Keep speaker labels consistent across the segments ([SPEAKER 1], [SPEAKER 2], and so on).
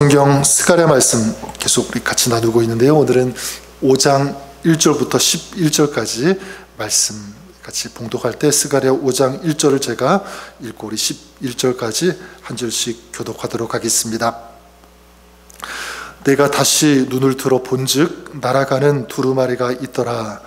[SPEAKER 1] 성경 스가랴 말씀 계속 우리 같이 나누고 있는데요. 오늘은 5장 1절부터 11절까지 말씀 같이 봉독할 때 스가랴 5장 1절을 제가 읽고 우리 11절까지 한 절씩 교독하도록 하겠습니다. 내가 다시 눈을 들어 본즉 날아가는 두루마리가 있더라.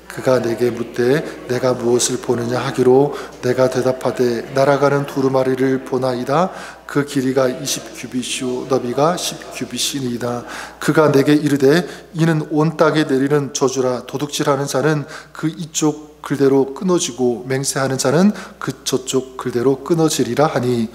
[SPEAKER 1] 그가 내게 묻되 내가 무엇을 보느냐 하기로 내가 대답하되 날아가는 두루마리를 보나이다. 그 길이가 20규빗이요 너비가 10규빗이니이다. 그가 내게 이르되 이는 온 땅에 내리는 저주라. 도둑질하는 자는 그 이쪽 글대로 끊어지고 맹세하는 자는 그 저쪽 글대로 끊어지리라 하니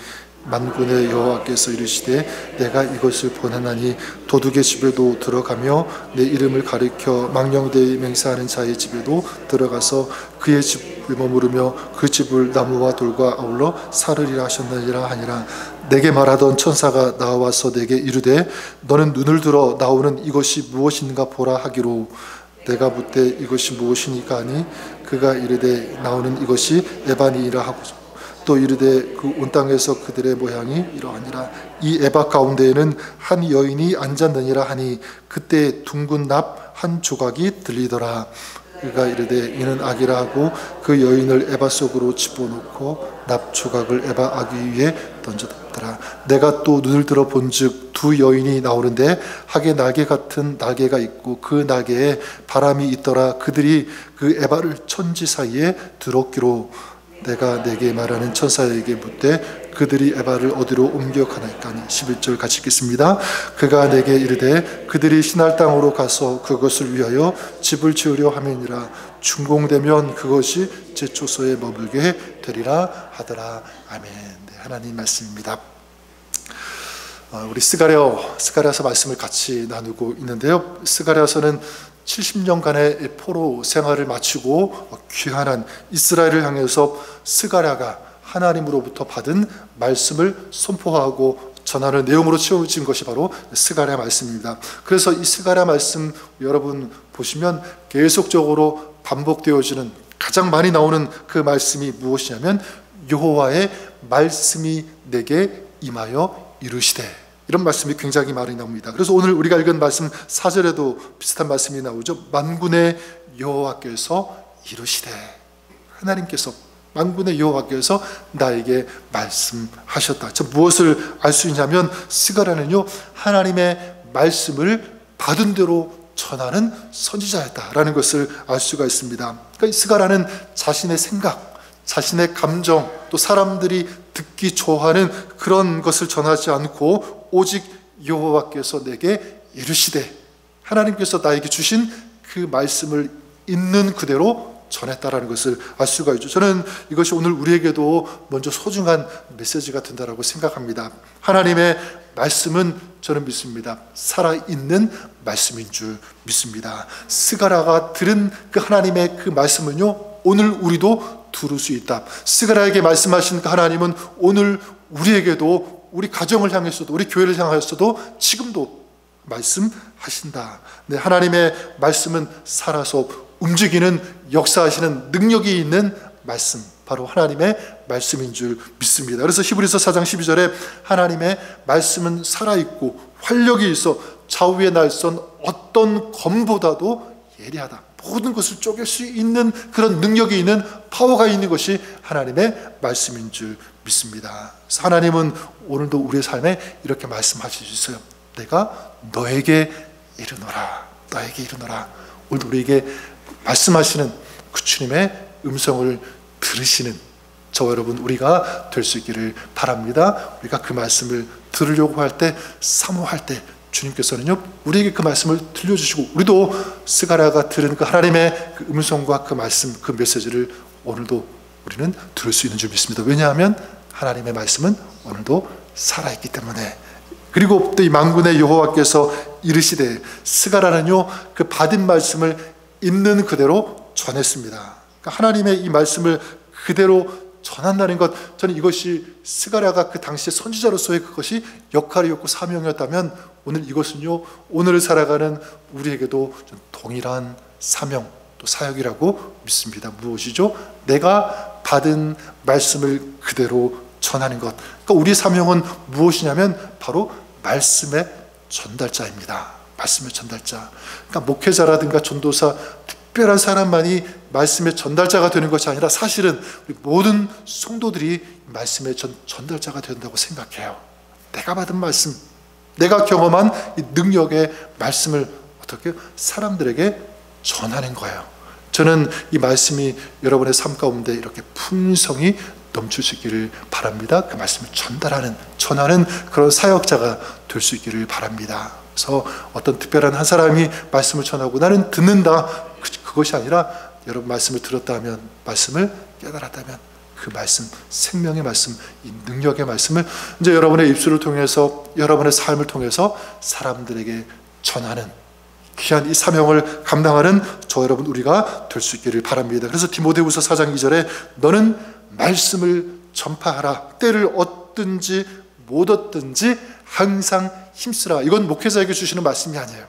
[SPEAKER 1] 만군의 여호와께서 이르시되 내가 이것을 보내나니 도둑의 집에도 들어가며 내 이름을 가리켜 망령되이 맹세하는 자의 집에도 들어가서 그의 집을 머무르며 그 집을 나무와 돌과 아울러 사르리라 하셨느니라 하니라. 내게 말하던 천사가 나와서 내게 이르되 너는 눈을 들어 나오는 이것이 무엇인가 보라 하기로 내가 묻되 이것이 무엇이니까 하니 그가 이르되 나오는 이것이 에바니이라 하고 또 이르되 그 온 땅에서 그들의 모양이 이러하니라. 이 에바 가운데에는 한 여인이 앉았느니라 하니 그때 둥근 납 한 조각이 들리더라. 그가 이르되 이는 악이라 하고 그 여인을 에바 속으로 집어넣고 납 조각을 에바 아귀 위에 던져뒀더라. 내가 또 눈을 들어 본즉 두 여인이 나오는데 학의 날개 같은 날개가 있고 그 날개에 바람이 있더라. 그들이 그 에바를 천지 사이에 들었기로 내가 내게 말하는 천사에게 묻되 그들이 에바를 어디로 옮겨가나이까 하니 11절 같이 읽겠습니다. 그가 내게 이르되 그들이 신할 땅으로 가서 그것을 위하여 집을 지으려 함이니라. 준공되면 그것이 제 초소에 머물게 되리라 하더라. 아멘. 네, 하나님 말씀입니다. 우리 스가랴서 말씀을 같이 나누고 있는데요. 스가랴서는 70년간의 포로 생활을 마치고 귀환한 이스라엘을 향해서 스가랴가 하나님으로부터 받은 말씀을 선포하고 전하는 내용으로 채워진 것이 바로 스가랴 말씀입니다. 그래서 이 스가랴 말씀 여러분 보시면 계속적으로 반복되어지는 가장 많이 나오는 그 말씀이 무엇이냐면 여호와의 말씀이 내게 임하여 이르시되, 이런 말씀이 굉장히 많이 나옵니다. 그래서 오늘 우리가 읽은 말씀 4절에도 비슷한 말씀이 나오죠. 만군의 여호와께서 이르시되, 하나님께서 만군의 여호와께서 나에게 말씀하셨다. 저 무엇을 알 수 있냐면 스가랴는요 하나님의 말씀을 받은 대로 전하는 선지자였다라는 것을 알 수가 있습니다. 그러니까 스가랴는 자신의 생각, 자신의 감정, 또 사람들이 듣기 좋아하는 그런 것을 전하지 않고 오직 여호와께서 내게 이르시되, 하나님께서 나에게 주신 그 말씀을 있는 그대로 전했다라는 것을 알 수가 있죠. 저는 이것이 오늘 우리에게도 먼저 소중한 메시지가 된다라고 생각합니다. 하나님의 말씀은 저는 믿습니다. 살아있는 말씀인 줄 믿습니다. 스가랴가 들은 그 하나님의 그 말씀은요 오늘 우리도 들을 수 있다. 스가랴에게 말씀하신 그 하나님은 오늘 우리에게도, 우리 가정을 향해서도, 우리 교회를 향하여서도 지금도 말씀하신다. 네, 하나님의 말씀은 살아서 움직이는, 역사하시는 능력이 있는 말씀, 바로 하나님의 말씀인 줄 믿습니다. 그래서 히브리서 4장 12절에 하나님의 말씀은 살아있고 활력이 있어 좌우의 날선 어떤 검보다도 예리하다. 모든 것을 쪼갤 수 있는 그런 능력이 있는, 파워가 있는 것이 하나님의 말씀인 줄 믿습니다. 그래서 하나님은 오늘도 우리의 삶에 이렇게 말씀하실 수 있어요. 내가 너에게 이르노라. 너에게 이르노라. 오늘도 우리에게 말씀하시는 그 주님의 음성을 들으시는 저와 여러분 우리가 될 수 있기를 바랍니다. 우리가 그 말씀을 들으려고 할 때, 사모할 때 주님께서는요 우리에게 그 말씀을 들려주시고, 우리도 스가랴가 들은 그 하나님의 그 음성과 그 말씀, 그 메시지를 오늘도 우리는 들을 수 있는 줄 믿습니다. 왜냐하면 하나님의 말씀은 오늘도 살아있기 때문에. 그리고 또 이 만군의 여호와께서 이르시되, 스가랴는요 그 받은 말씀을 있는 그대로 전했습니다. 그러니까 하나님의 이 말씀을 그대로 전한다는 것, 저는 이것이 스가랴가 그 당시의 선지자로서의 그것이 역할이었고 사명이었다면 오늘 이것은요 오늘을 살아가는 우리에게도 동일한 사명 또 사역이라고 믿습니다. 무엇이죠? 내가 받은 말씀을 그대로 전하는 것. 그러니까 우리의 사명은 무엇이냐면 바로 말씀의 전달자입니다. 말씀의 전달자. 그러니까 목회자라든가 전도사, 특별한 사람만이 말씀의 전달자가 되는 것이 아니라 사실은 우리 모든 성도들이 말씀의 전달자가 된다고 생각해요. 내가 받은 말씀, 내가 경험한 이 능력의 말씀을 어떻게 사람들에게 전하는 거예요. 저는 이 말씀이 여러분의 삶 가운데 이렇게 풍성히 넘칠 수 있기를 바랍니다. 그 말씀을 전하는 그런 사역자가 될 수 있기를 바랍니다. 그래서 어떤 특별한 한 사람이 말씀을 전하고 나는 듣는다, 그것이 아니라 여러분 말씀을 들었다면, 말씀을 깨달았다면 그 말씀, 생명의 말씀, 이 능력의 말씀을 이제 여러분의 입술을 통해서, 여러분의 삶을 통해서 사람들에게 전하는 귀한 이 사명을 감당하는 저 여러분 우리가 될 수 있기를 바랍니다. 그래서 디모데후서 4장 2절에 너는 말씀을 전파하라. 때를 얻든지 못 얻든지 항상 힘쓰라. 이건 목회자에게 주시는 말씀이 아니에요.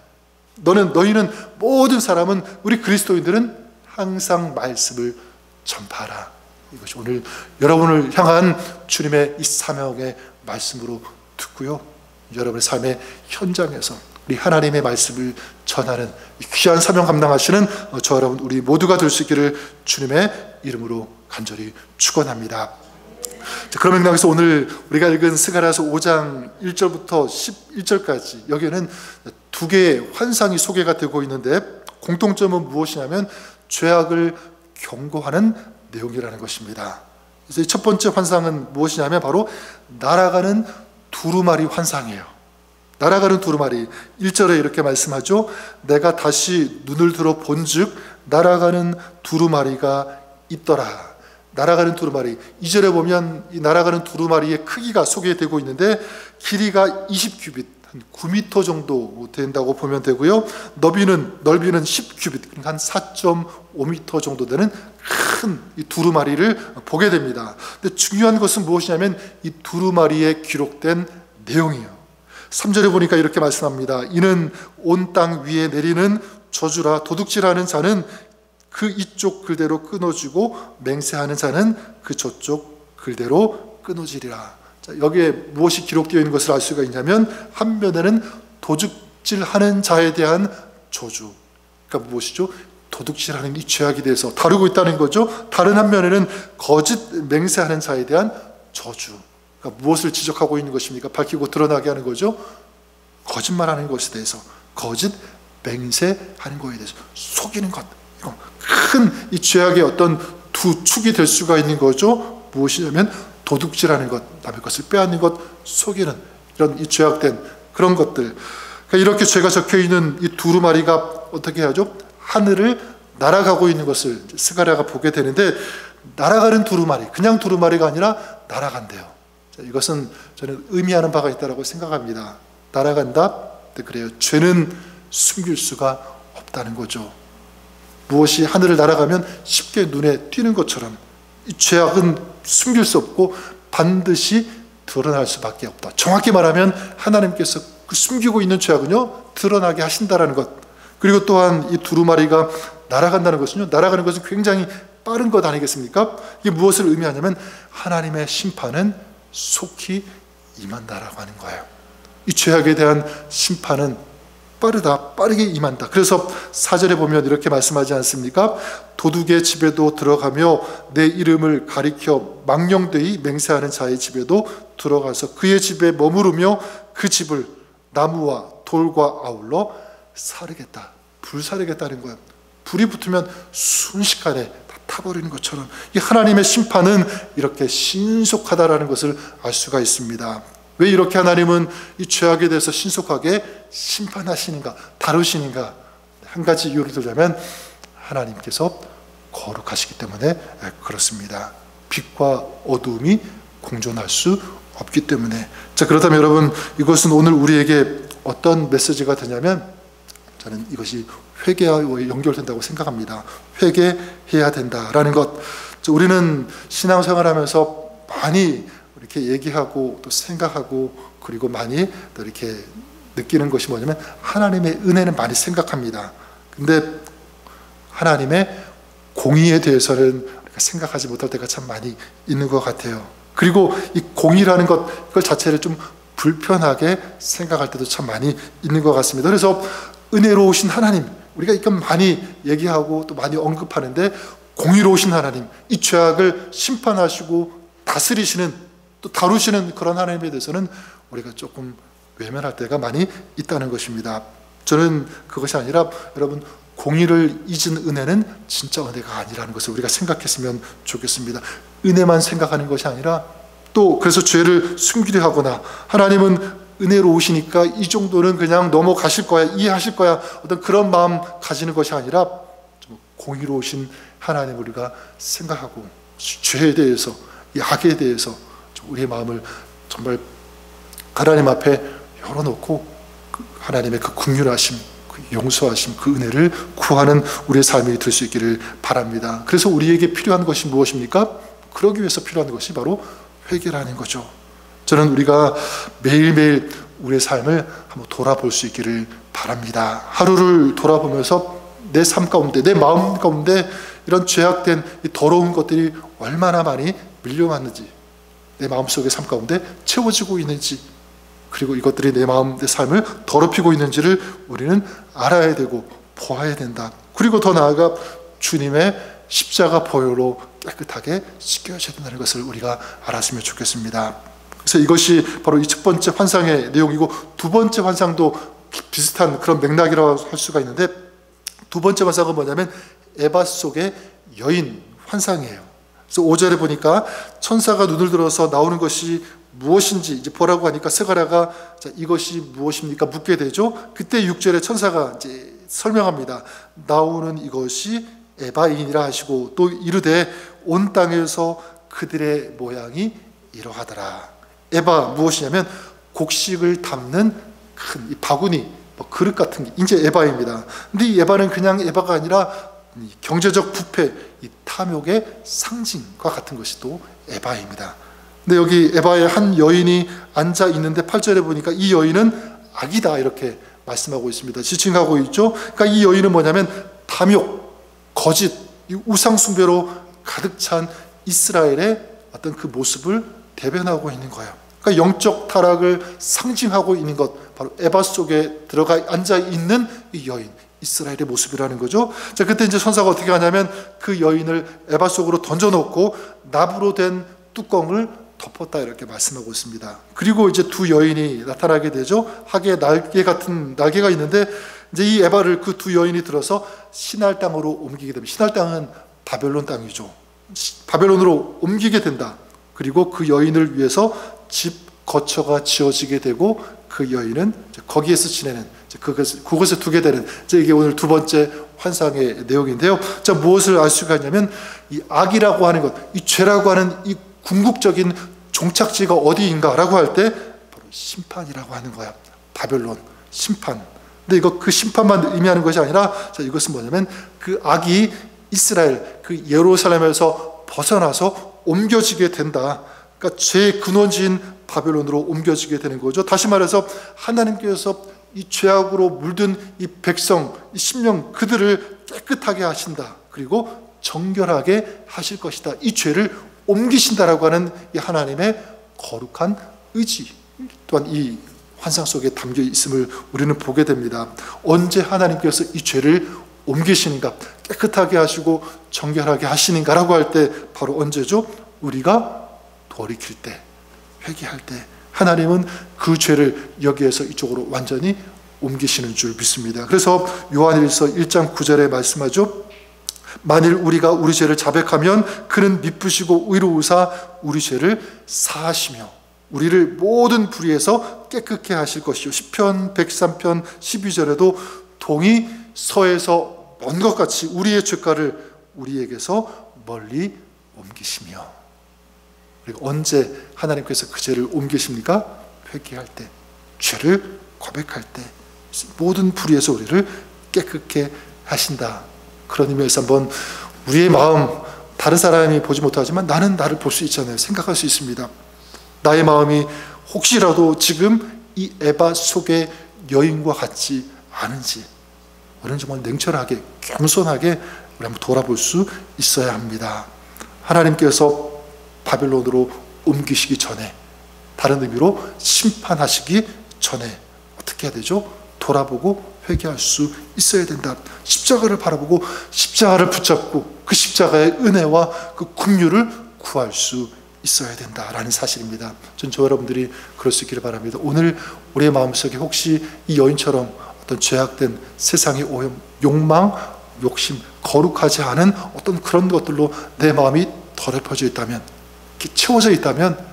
[SPEAKER 1] 너희는 모든 사람은, 우리 그리스도인들은 항상 말씀을 전파하라. 이것이 오늘 여러분을 향한 주님의 이 사명의 말씀으로 듣고요, 여러분의 삶의 현장에서 우리 하나님의 말씀을 전하는 귀한 사명 감당하시는 저 여러분 우리 모두가 될 수 있기를 주님의 이름으로 간절히 축원합니다. 그런 맥락에서 오늘 우리가 읽은 스가랴서 5장 1절부터 11절까지 여기에는 두 개의 환상이 소개가 되고 있는데 공통점은 무엇이냐면 죄악을 경고하는 내용이라는 것입니다. 그래서 첫 번째 환상은 무엇이냐면 바로 날아가는 두루마리 환상이에요. 날아가는 두루마리. 1절에 이렇게 말씀하죠. 내가 다시 눈을 들어 본즉 날아가는 두루마리가 있더라. 날아가는 두루마리. 2절에 보면 이 날아가는 두루마리의 크기가 소개되고 있는데 길이가 20규빗, 한 9m 정도 된다고 보면 되고요, 넓이는 10규빗, 그러니까 한 4.5m 정도 되는 큰 이 두루마리를 보게 됩니다. 근데 중요한 것은 무엇이냐면 이 두루마리에 기록된 내용이에요. 3절에 보니까 이렇게 말씀합니다. 이는 온 땅 위에 내리는 저주라. 도둑질하는 자는 그 이쪽 글대로 끊어지고 맹세하는 자는 그 저쪽 글대로 끊어지리라. 자, 여기에 무엇이 기록되어 있는 것을 알 수가 있냐면 한면에는 도둑질하는 자에 대한 저주, 그러니까 무엇이죠? 도둑질하는 이 죄악에 대해서 다루고 있다는 거죠. 다른 한면에는 거짓 맹세하는 자에 대한 저주, 그러니까 무엇을 지적하고 있는 것입니까? 밝히고 드러나게 하는 거죠. 거짓말하는 것에 대해서, 거짓 맹세하는 것에 대해서, 속이는 것, 큰 이 죄악의 어떤 두 축이 될 수가 있는 거죠. 무엇이냐면 도둑질하는 것, 남의 것을 빼앗는 것, 속이는 이런 이 죄악된 그런 것들. 그러니까 이렇게 죄가 적혀 있는 이 두루마리가 어떻게 하죠? 하늘을 날아가고 있는 것을 스가랴가 보게 되는데, 날아가는 두루마리, 그냥 두루마리가 아니라 날아간대요. 자, 이것은 저는 의미하는 바가 있다고 생각합니다. 날아간다? 그래요. 죄는 숨길 수가 없다는 거죠. 무엇이 하늘을 날아가면 쉽게 눈에 띄는 것처럼 이 죄악은 숨길 수 없고 반드시 드러날 수밖에 없다. 정확히 말하면 하나님께서 그 숨기고 있는 죄악은요 드러나게 하신다라는 것. 그리고 또한 이 두루마리가 날아간다는 것은요, 날아가는 것은 굉장히 빠른 것 아니겠습니까? 이게 무엇을 의미하냐면 하나님의 심판은 속히 임한다라고 하는 거예요. 이 죄악에 대한 심판은 빠르게 임한다. 그래서 4절에 보면 이렇게 말씀하지 않습니까? 도둑의 집에도 들어가며 내 이름을 가리켜 망령되이 맹세하는 자의 집에도 들어가서 그의 집에 머무르며 그 집을 나무와 돌과 아울러 사르겠다. 불사르겠다는 거예요. 불이 붙으면 순식간에 다 타버리는 것처럼 이 하나님의 심판은 이렇게 신속하다라는 것을 알 수가 있습니다. 왜 이렇게 하나님은 이 죄악에 대해서 신속하게 심판하시는가, 다루시는가? 한 가지 이유를 들자면 하나님께서 거룩하시기 때문에 그렇습니다. 빛과 어두움이 공존할 수 없기 때문에. 자, 그렇다면 여러분, 이것은 오늘 우리에게 어떤 메시지가 되냐면, 저는 이것이 회개와 연결된다고 생각합니다. 회개해야 된다라는 것. 우리는 신앙생활하면서 많이 이렇게 얘기하고 또 생각하고 그리고 많이 또 이렇게 느끼는 것이 뭐냐면 하나님의 은혜는 많이 생각합니다. 근데 하나님의 공의에 대해서는 생각하지 못할 때가 참 많이 있는 것 같아요. 그리고 이 공의라는 것, 그걸 자체를 좀 불편하게 생각할 때도 참 많이 있는 것 같습니다. 그래서 은혜로우신 하나님, 우리가 이건 많이 얘기하고 또 많이 언급하는데, 공의로우신 하나님, 이 죄악을 심판하시고 다스리시는, 또 다루시는 그런 하나님에 대해서는 우리가 조금 외면할 때가 많이 있다는 것입니다. 저는 그것이 아니라, 여러분, 공의를 잊은 은혜는 진짜 은혜가 아니라는 것을 우리가 생각했으면 좋겠습니다. 은혜만 생각하는 것이 아니라, 또 그래서 죄를 숨기려 하거나, 하나님은 은혜로우시니까 이 정도는 그냥 넘어가실 거야, 이해하실 거야, 어떤 그런 마음 가지는 것이 아니라, 좀 공의로우신 하나님을 우리가 생각하고, 죄에 대해서, 이 악에 대해서 우리의 마음을 정말 하나님 앞에 열어놓고 하나님의 그 긍휼하심, 그 용서하심, 그 은혜를 구하는 우리의 삶이 될 수 있기를 바랍니다. 그래서 우리에게 필요한 것이 무엇입니까? 그러기 위해서 필요한 것이 바로 회개라는 거죠. 저는 우리가 매일매일 우리의 삶을 한번 돌아볼 수 있기를 바랍니다. 하루를 돌아보면서 내 삶 가운데, 내 마음 가운데 이런 죄악된 이 더러운 것들이 얼마나 많이 밀려왔는지, 내 마음속의 삶 가운데 채워지고 있는지, 그리고 이것들이 내 마음, 내 삶을 더럽히고 있는지를 우리는 알아야 되고 보아야 된다. 그리고 더 나아가 주님의 십자가 보혈로 깨끗하게 씻겨져야 된다는 것을 우리가 알았으면 좋겠습니다. 그래서 이것이 바로 이 첫 번째 환상의 내용이고, 두 번째 환상도 비슷한 그런 맥락이라고 할 수가 있는데, 두 번째 환상은 뭐냐면 에바 속의 여인 환상이에요. 그래서 5절에 보니까 천사가 눈을 들어서 나오는 것이 무엇인지 이제 보라고 하니까 스가랴가 이것이 무엇입니까? 묻게 되죠. 그때 6절에 천사가 이제 설명합니다. 나오는 이것이 에바인이라 하시고, 또 이르되 온 땅에서 그들의 모양이 이러하더라. 에바 무엇이냐면 곡식을 담는 큰 이 바구니, 그릇 같은 게 이제 에바입니다. 근데 이 에바는 그냥 에바가 아니라 경제적 부패, 이 탐욕의 상징과 같은 것이 또 에바입니다. 근데 여기 에바의 한 여인이 앉아 있는데 8절에 보니까 이 여인은 악이다 이렇게 말씀하고 있습니다. 지칭하고 있죠. 그러니까 이 여인은 뭐냐면 탐욕, 거짓, 우상 숭배로 가득 찬 이스라엘의 어떤 그 모습을 대변하고 있는 거예요. 그러니까 영적 타락을 상징하고 있는 것, 바로 에바 속에 들어가 앉아 있는 이 여인, 이스라엘의 모습이라는 거죠. 자, 그때 이제 천사가 어떻게 하냐면 그 여인을 에바 속으로 던져놓고 나무로 된 뚜껑을 덮었다 이렇게 말씀하고 있습니다. 그리고 이제 두 여인이 나타나게 되죠. 하계 날개 같은 날개가 있는데, 이제 이 에바를 그 두 여인이 들어서 시날 땅으로 옮기게 됩니다. 시날 땅은 바벨론 땅이죠. 바벨론으로 옮기게 된다. 그리고 그 여인을 위해서 집 거처가 지어지게 되고, 그 여인은 거기에서 지내는, 그것에 두게 되는, 이게 오늘 두 번째 환상의 내용인데요. 자, 무엇을 알 수가 있냐면 이 악이라고 하는 것, 이 죄라고 하는 이 궁극적인 종착지가 어디인가라고 할 때 바로 심판이라고 하는 거야. 바벨론 심판. 근데 이거 그 심판만 의미하는 것이 아니라, 자, 이것은 뭐냐면 그 악이 이스라엘, 그 예루살렘에서 벗어나서 옮겨지게 된다. 그러니까 죄의 근원지인 바벨론으로 옮겨지게 되는 거죠. 다시 말해서 하나님께서 이 죄악으로 물든 이 백성, 이 심령, 그들을 깨끗하게 하신다. 그리고 정결하게 하실 것이다. 이 죄를 옮기신다라고 하는 이 하나님의 거룩한 의지 또한 이 환상 속에 담겨 있음을 우리는 보게 됩니다. 언제 하나님께서 이 죄를 옮기시는가, 깨끗하게 하시고 정결하게 하시는가라고 할 때 바로 언제죠? 우리가 돌이킬 때, 회개할 때 하나님은 그 죄를 여기에서 이쪽으로 완전히 옮기시는 줄 믿습니다. 그래서 요한일서 1장 9절에 말씀하죠. 만일 우리가 우리 죄를 자백하면 그는 미쁘시고 의로우사 우리 죄를 사하시며 우리를 모든 불의에서 깨끗게 하실 것이요. 시편 103편 12절에도 동이 서에서 먼 것 같이 우리의 죄가를 우리에게서 멀리 옮기시며. 그리고 언제 하나님께서 그 죄를 옮기십니까? 회개할 때, 죄를 고백할 때, 모든 불의에서 우리를 깨끗게 하신다. 그런 의미에서 한번 우리의 마음, 다른 사람이 보지 못하지만 나는 나를 볼 수 있잖아요. 생각할 수 있습니다. 나의 마음이 혹시라도 지금 이 에바 속의 여인과 같지 않은지, 우리는 정말 냉철하게, 겸손하게 우리 한번 돌아볼 수 있어야 합니다. 하나님께서 바벨론으로 옮기시기 전에 다른 의미로 심판하시기 전에 어떻게 해야 되죠? 돌아보고 회개할 수 있어야 된다. 십자가를 바라보고 십자가를 붙잡고 그 십자가의 은혜와 그 긍휼을 구할 수 있어야 된다라는 사실입니다. 전 저 여러분들이 그럴 수 있기를 바랍니다. 오늘 우리의 마음속에 혹시 이 여인처럼 어떤 죄악된 세상의 오염, 욕망, 욕심, 거룩하지 않은 어떤 그런 것들로 내 마음이 더럽혀져 있다면, 이렇게 채워져 있다면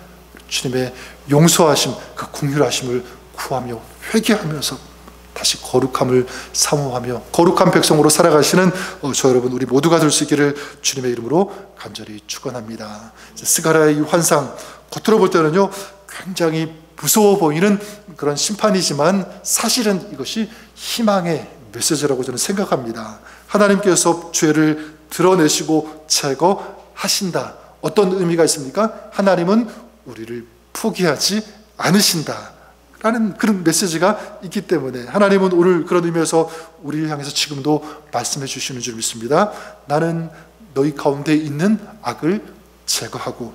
[SPEAKER 1] 주님의 용서하심, 그 긍휼하심을 구하며 회개하면서 다시 거룩함을 사모하며 거룩한 백성으로 살아가시는 저 여러분 우리 모두가 될 수 있기를 주님의 이름으로 간절히 축원합니다. 스가랴의 이 환상, 겉으로 볼 때는요 굉장히 무서워 보이는 그런 심판이지만 사실은 이것이 희망의 메시지라고 저는 생각합니다. 하나님께서 죄를 드러내시고 제거하신다. 어떤 의미가 있습니까? 하나님은 우리를 포기하지 않으신다 라는 그런 메시지가 있기 때문에 하나님은 오늘 그런 의미에서 우리를 향해서 지금도 말씀해 주시는 줄 믿습니다. 나는 너희 가운데 있는 악을 제거하고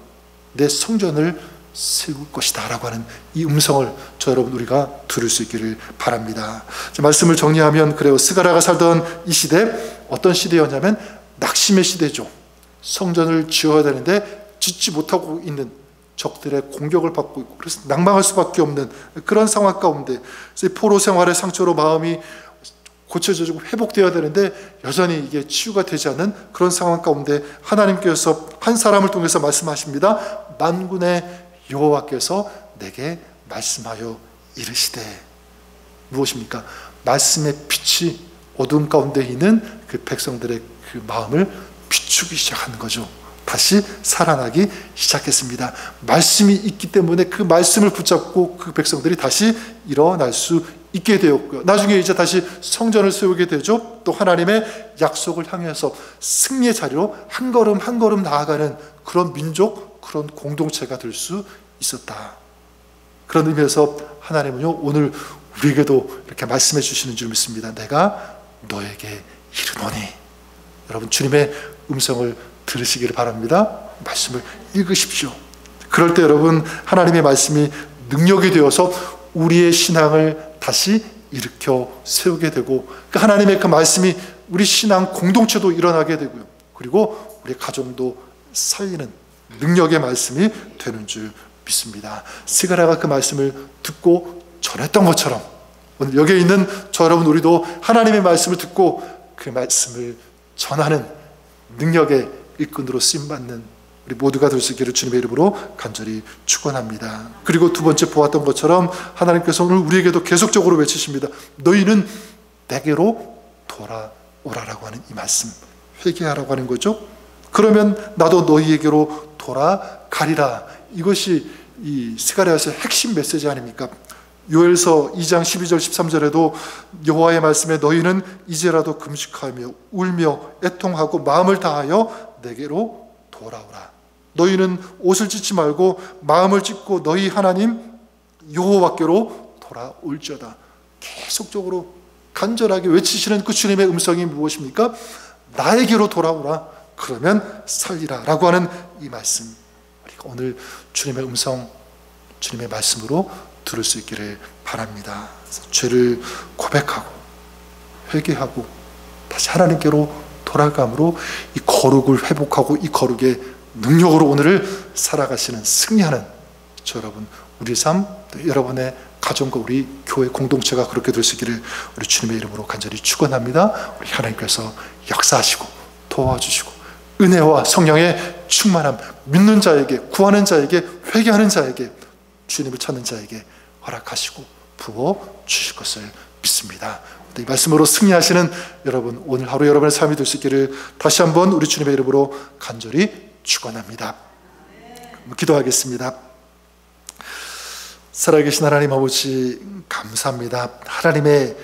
[SPEAKER 1] 내 성전을 세울 것이다 라고 하는 이 음성을 저 여러분 우리가 들을 수 있기를 바랍니다. 말씀을 정리하면 그래요. 스가랴가 살던 이 시대, 어떤 시대였냐면 낙심의 시대죠. 성전을 지어야 되는데 짓지 못하고 있는, 적들의 공격을 받고 있고 그래서 낭망할 수밖에 없는 그런 상황 가운데 포로 생활의 상처로 마음이 고쳐지고 회복되어야 되는데 여전히 이게 치유가 되지 않는 그런 상황 가운데 하나님께서 한 사람을 통해서 말씀하십니다. 만군의 여호와께서 내게 말씀하여 이르시되, 무엇입니까? 말씀의 빛이 어둠 가운데 있는 그 백성들의 그 마음을 비추기 시작하는 거죠. 다시 살아나기 시작했습니다. 말씀이 있기 때문에 그 말씀을 붙잡고 그 백성들이 다시 일어날 수 있게 되었고요. 나중에 이제 다시 성전을 세우게 되죠. 또 하나님의 약속을 향해서 승리의 자리로 한 걸음 한 걸음 나아가는 그런 민족, 그런 공동체가 될 수 있었다. 그런 의미에서 하나님은요 오늘 우리에게도 이렇게 말씀해 주시는 줄 믿습니다. 내가 너에게 이르노니. 여러분 주님의 음성을 들으시기를 바랍니다. 말씀을 읽으십시오. 그럴 때 여러분 하나님의 말씀이 능력이 되어서 우리의 신앙을 다시 일으켜 세우게 되고 그 하나님의 그 말씀이 우리 신앙 공동체도 일어나게 되고요. 그리고 우리 가정도 살리는 능력의 말씀이 되는 줄 믿습니다. 스가랴가 그 말씀을 듣고 전했던 것처럼 오늘 여기에 있는 저 여러분 우리도 하나님의 말씀을 듣고 그 말씀을 전하는 능력의 일꾼으로 쓰임받는 우리 모두가 될 수 있기를 주님의 이름으로 간절히 축원합니다. 그리고 두 번째 보았던 것처럼 하나님께서 오늘 우리에게도 계속적으로 외치십니다. 너희는 내게로 돌아오라라고 하는 이 말씀, 회개하라고 하는 거죠. 그러면 나도 너희에게로 돌아가리라. 이것이 이 스가랴서의 핵심 메시지 아닙니까? 요엘서 2장 12절 13절에도 여호와의 말씀에 너희는 이제라도 금식하며 울며 애통하고 마음을 다하여 내게로 돌아오라. 너희는 옷을 찢지 말고 마음을 찢고 너희 하나님 여호와께로 돌아올지어다. 계속적으로 간절하게 외치시는 그 주님의 음성이 무엇입니까? 나에게로 돌아오라. 그러면 살리라 라고 하는 이 말씀, 우리가 오늘 주님의 음성, 주님의 말씀으로 들을 수 있기를 바랍니다. 죄를 고백하고 회개하고 다시 하나님께로 돌아감으로 이 거룩을 회복하고 이 거룩의 능력으로 오늘을 살아가시는, 승리하는 저 여러분, 우리 삶, 여러분의 가정과 우리 교회 공동체가 그렇게 될 수 있기를 우리 주님의 이름으로 간절히 축원합니다. 우리 하나님께서 역사하시고 도와주시고 은혜와 성령의 충만함, 믿는 자에게, 구하는 자에게, 회개하는 자에게, 주님을 찾는 자에게 허락하시고 부어 주실 것을 믿습니다. 이 말씀으로 승리하시는 여러분, 오늘 하루 여러분의 삶이 될 수 있기를 다시 한번 우리 주님의 이름으로 간절히 축원합니다. 기도하겠습니다. 살아계신 하나님 아버지, 감사합니다. 하나님의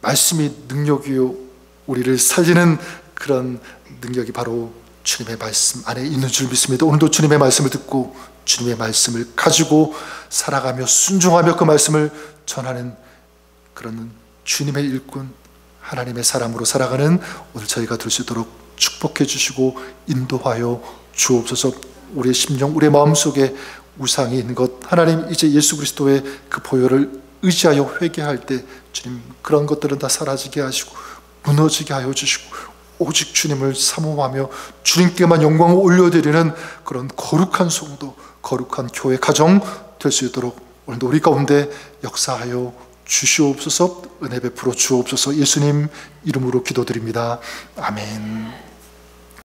[SPEAKER 1] 말씀이 능력이요 우리를 살리는 그런 능력이 바로 주님의 말씀 안에 있는 줄 믿습니다. 오늘도 주님의 말씀을 듣고 주님의 말씀을 가지고 살아가며 순종하며 그 말씀을 전하는 그런 주님의 일꾼, 하나님의 사람으로 살아가는 오늘 저희가 될 수 있도록 축복해 주시고 인도하여 주옵소서. 우리의 심령, 우리의 마음속에 우상이 있는 것, 하나님 이제 예수 그리스도의 그 보혈을 의지하여 회개할 때 주님 그런 것들은 다 사라지게 하시고 무너지게 하여 주시고 오직 주님을 사모하며 주님께만 영광을 올려드리는 그런 거룩한 성도, 거룩한 교회 가정 될 수 있도록 오늘도 우리 가운데 역사하여 주시옵소서. 은혜 베풀어 주옵소서. 예수님 이름으로 기도드립니다. 아멘.